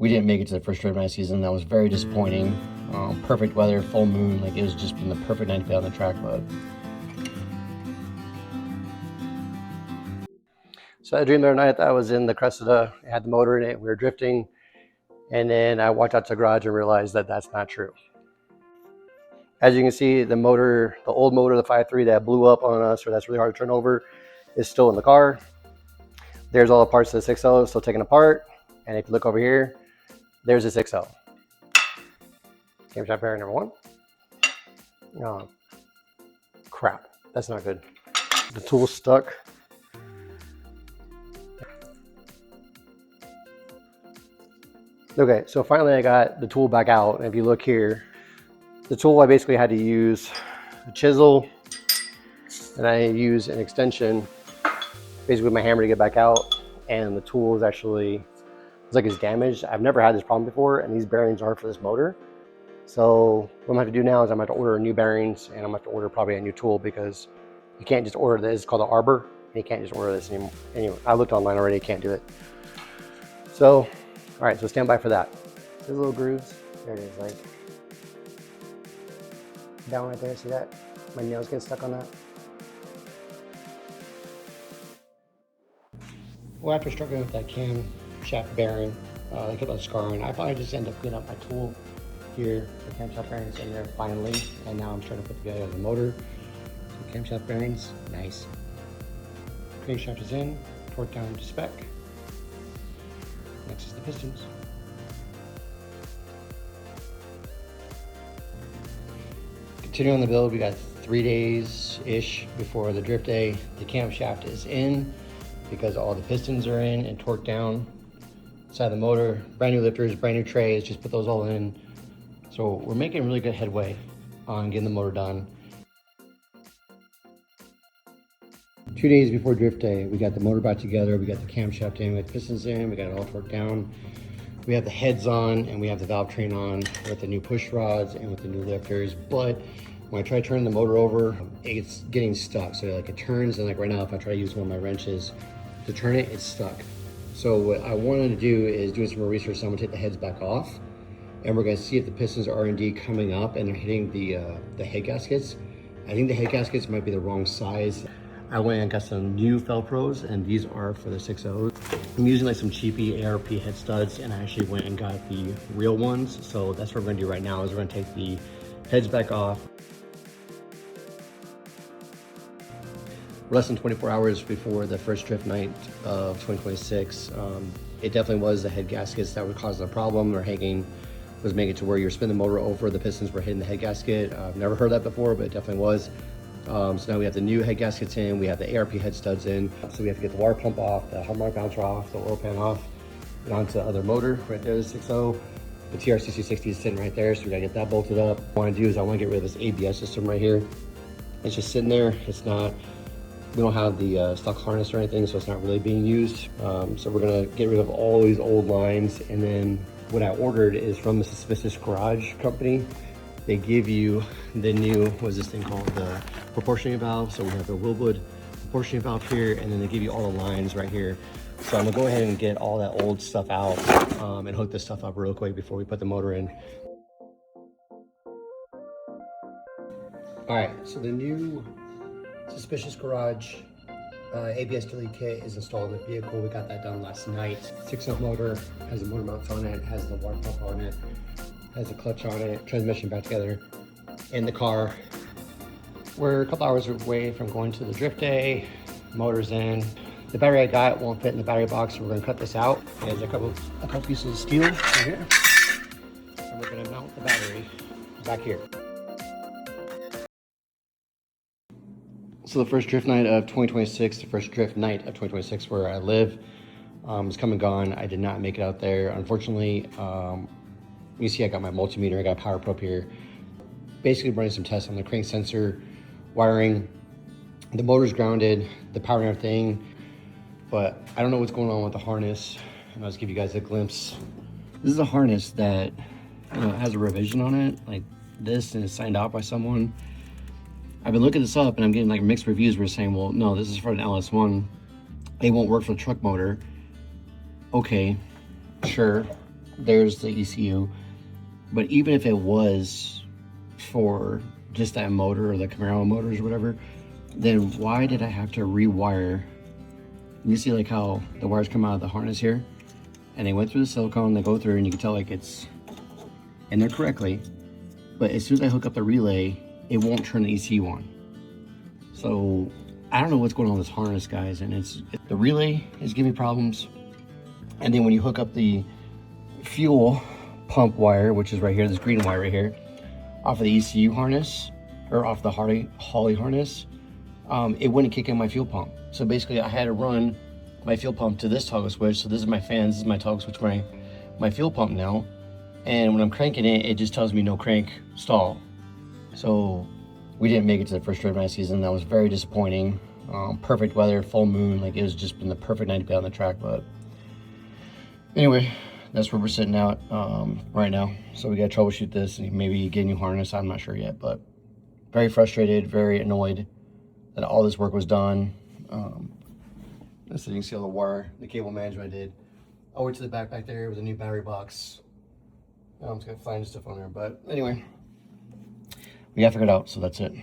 we didn't make it to the first drift night season. That was very disappointing. Perfect weather, full moon, like it was just been the perfect night to be on the track. But so I dreamed the other night that I was in the Cressida, it had the motor in it, we were drifting, and then I walked out to the garage and realized that that's not true. As you can see, the motor, the old motor, the 5.3 that blew up on us, or that's really hard to turn over, is still in the car. There's all the parts of the 6.0 still taken apart, and if you look over here, there's the 6.0. Camshaft bearing number 1. Oh, crap, that's not good. The tool's stuck. Okay, so finally I got the tool back out, and if you look here, the tool I basically had to use a chisel, and I use an extension, basically with my hammer to get back out, and the tool is actually, it's like it's damaged. I've never had this problem before, and these bearings are for this motor. So what I'm gonna have to do now is I'm gonna have to order new bearings, and I'm gonna have to order probably a new tool, because you can't just order this. It's called an arbor, and you can't just order this anymore. Anyway, I looked online already, you can't do it. So, all right, so stand by for that. There's little grooves, there it is, like down right there, see that? My nails get stuck on that. Well, after struggling with that camshaft bearing, I kept on scarring. I finally just ended up cleaning up my tool here. The camshaft bearings in there finally, and now I'm trying to put together the motor. So camshaft bearings, nice. Crankshaft is in, torque down to spec. Next is the pistons. Continuing on the build, we got 3 days-ish before the drift day. The camshaft is in because all the pistons are in and torqued down. Inside the motor, brand new lifters, brand new trays, just put those all in. So we're making really good headway on getting the motor done. 2 days before drift day, we got the motor back together, we got the camshaft in, we got the pistons in, we got it all torqued down. We have the heads on, and we have the valve train on with the new push rods and with the new lifters. But when I try to turn the motor over, it's getting stuck. So like it turns, and like right now, if I try to use one of my wrenches to turn it, it's stuck. So what I wanted to do is doing some more research. So I'm gonna take the heads back off, and we're gonna see if the pistons are indeed coming up and they're hitting the head gaskets. I think the head gaskets might be the wrong size. I went and got some new Velcros, and these are for the 6.0s. I'm using like some cheapy ARP head studs, and I actually went and got the real ones. So that's what we're gonna do right now, is we're gonna take the heads back off. Less than 24 hours before the first drift night of 2026. It definitely was the head gaskets that were causing the problem, or hanging, was making it to where you're spinning the motor over, the pistons were hitting the head gasket. I've never heard that before, but it definitely was. So now we have the new head gaskets in, we have the ARP head studs in. So we have to get the water pump off, the harmonic bouncer off, the oil pan off, and onto the other motor. Right there, the 6.0. The TR6060 is sitting right there, so we gotta get that bolted up. What I wanna do is I wanna get rid of this ABS system right here. It's just sitting there, it's not, we don't have the stock harness or anything, so it's not really being used. So we're gonna get rid of all these old lines, and then what I ordered is from the Suspicious Garage company. They give you the new, what's this thing called, the proportioning valve. So we have the Wilwood proportioning valve here, and then they give you all the lines right here. So I'm gonna go ahead and get all that old stuff out and hook this stuff up real quick before we put the motor in. All right, so the new Suspicious Garage ABS delete kit is installed in the vehicle. We got that done last night. 6.0 motor, has the motor mounts on it, has the water pump on it, has a clutch on it, transmission back together in the car. We're a couple hours away from going to the drift day. Motor's in. The battery I got won't fit in the battery box, so we're gonna cut this out. There's a couple pieces of steel right here. And we're gonna mount the battery back here. So the first drift night of 2026, the first drift night of 2026 where I live, is come and gone. I did not make it out there, unfortunately. You see I got my multimeter, I got a power probe here. Basically running some tests on the crank sensor, wiring. The motor's grounded, the power and everything, but I don't know what's going on with the harness. And I'll just give you guys a glimpse. This is a harness that, you know, has a revision on it, like this, and it's signed out by someone. I've been looking this up, and I'm getting like mixed reviews where saying, well, no, this is for an LS1. It won't work for the truck motor. Okay, sure. there's the ECU. But even if it was for just that motor or the Camaro motors or whatever, then why did I have to rewire? You see like how the wires come out of the harness here, and they went through the silicone, they go through, and you can tell like it's in there correctly. But as soon as I hook up the relay, it won't turn the ECU on. So I don't know what's going on with this harness, guys, and the relay is giving me problems. And then when you hook up the fuel pump wire, which is right here, this green wire right here, off of the ECU harness, or off the Holley harness, it wouldn't kick in my fuel pump. So basically I had to run my fuel pump to this toggle switch. So this is my fans, this is my toggle switch for my fuel pump now. And when I'm cranking it, it just tells me no crank, stall. So we didn't make it to the first drive night season. That was very disappointing. Perfect weather, full moon, like it was just been the perfect night to be on the track. But anyway, that's where we're sitting out right now. So we got to troubleshoot this and maybe get a new harness. I'm not sure yet, but very frustrated, very annoyed that all this work was done. So you can see all the wire, the cable management I did. Over to the back there was a new battery box. I'm just gonna find stuff on there, but anyway, we gotta figure it out. So that's it.